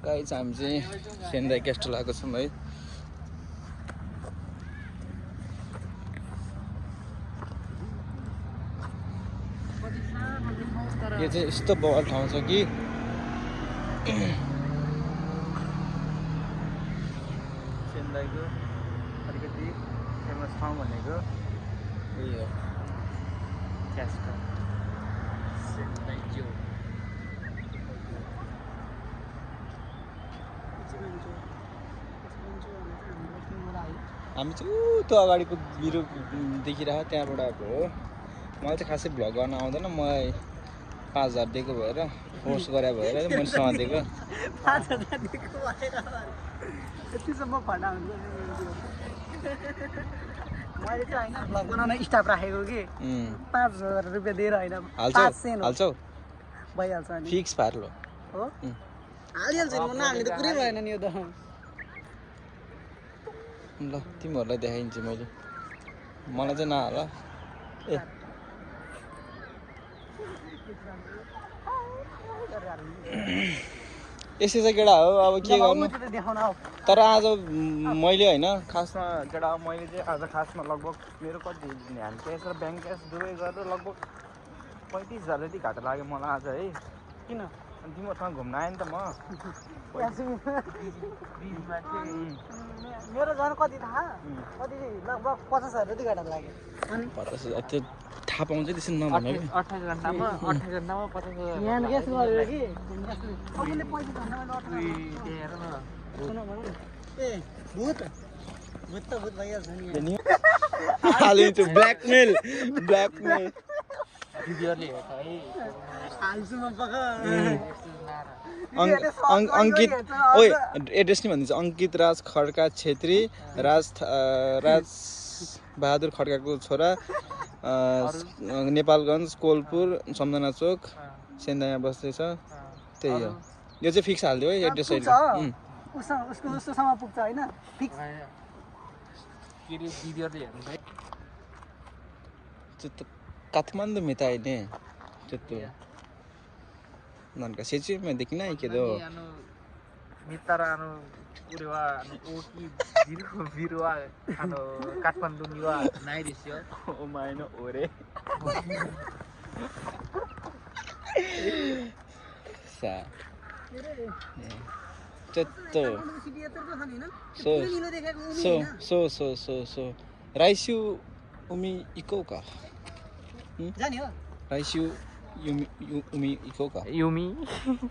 Guys हामी चाहिँ Sendai क्यास्टल आएको छौँ है। यो चाहिँ यस्तो बवाल ठाउँ छ कि सेन्दाईको अलिकति फेमस ठाउँ भनेको यही हो, क्यास्टल सेन्दाई जो। हामी चाहिँ त्यो अगाडिको बिरु देखिरहेको त्यहाँबाट आएको हो। मलाई चाहिँ खासै भ्लग गर्न आउँदैन, मलाई 5000 दिएको भएर फोर्स गरे भएर मैले सधैँको 5000 दिएको भएर यतिसम्म फन्डा हुन्छ। मैले चाहिँ होइन भ्लग बनाउन स्टाफ राखेको कि 5000 रुपियाँ दिएर होइन 500 हाल्छौ भइहाल्छ नि, फिक्स पार्लो हो हालिहाल्छ नि। म नहाल्ने त कुरै भएन नि यो त। ल तिमीहरूलाई देखाइदिन्छु मैले, मलाई चाहिँ नहाल ए। यसै चाहिँ केटा हो, अब के गर्नु। तर आज मैले होइन खासमा केटा मैले चाहिँ आज खासमा लगभग मेरो कति ध्यान क्यास र ब्याङ्क क्यास दुवै गरेर लगभग 35,000 जति घाटा लाग्यो मलाई आज है। किन अनि तिमीहरूसँग घुम्न आएँ नि त म। मेरो झन् कति थाहा कति लगभग 50,000 जति घाटा लाग्यो। अनि 50,000 त्यो थाहा पाउँछ त्यसरी नभने कि 28 घन्टामा 50,000 यहाँ ग्यास गरेर कि अरूले 35 घन्टामा ए भूत भूत त भूत भइहाल्छ नि। हालिदिन्छु ब्ल्याकमेल ब्ल्याकमेल हाल्छु म पक्का। अङ्कित ओइ एड्रेस नि भनिदिन्छ, अङ्कित राज खड्का छेत्री, राज बहादुर खड्काको छोरा, नेपालगञ्ज कोलपुर सम्झना चोक सेन्दाईमा बस्दैछ। त्यही हो, यो चाहिँ फिक्स हालिदियो है एड्रेस अहिले। उसकोसम्म पुग्छ होइन फिक्स। काठमाडौँ में था इन्हें चुत्तू ननका सेची में देखना है कि दो मितारा अनु उरेवा अनु ओकी बिरुवा अनु काठमाडौँ निवा नाइ दिस्यो ओ माइनो ओरे सा चुत्तू सो राइस्यू उमी इको का जाने हो राइस्यू उमी इको का युमी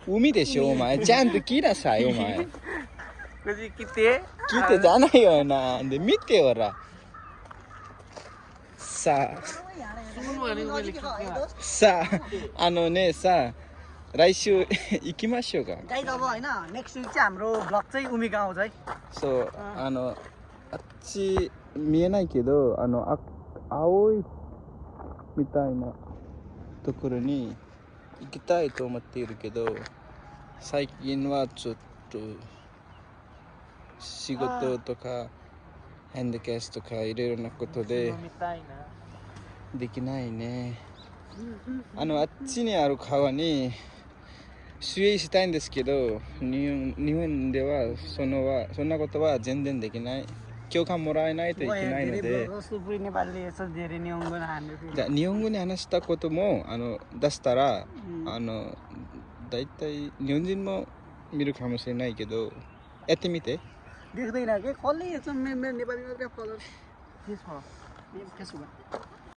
उमी देशो माय जान त किन सायो माय कति किते जाना ही हो ना अंदे मिते हो रहा सा अनु ने सा राइस्यू इकिमाशो का गाइस अब हैन नेक्स्ट वीक चाहिँ हाम्रो ब्लग चाहिँ उमीको आउँछ है। सो अनु अच्छी मिएनाइ केदो अनु आओइ मिताइना तोकुरो नि इकिताइ तो मत्तिरु केदो साइकिन वा चोटो शिगोतो तोका हैंड कैश तोका इरेरो नकोतो दे दिकिनाइ ने अनु अच्छी ने यारु खावानी सुई सिताइन देश केदो निहुन देवा सोना को तो वा जेन दिकिनाइ क्यों काम मोराई नाइ तो इकिनाइ न दे सुपुरी नेपालले यसो धेरै नियमगु हान्नु नियमगु नि हानस्ता को तो मो अनु 10 तारा अनु दाइताइ नियमजिन मो मेरो खामसे नाइ केदो एतिमिते देख्दैन के कसले यसो नेपाली मात्र फलो त्यसमा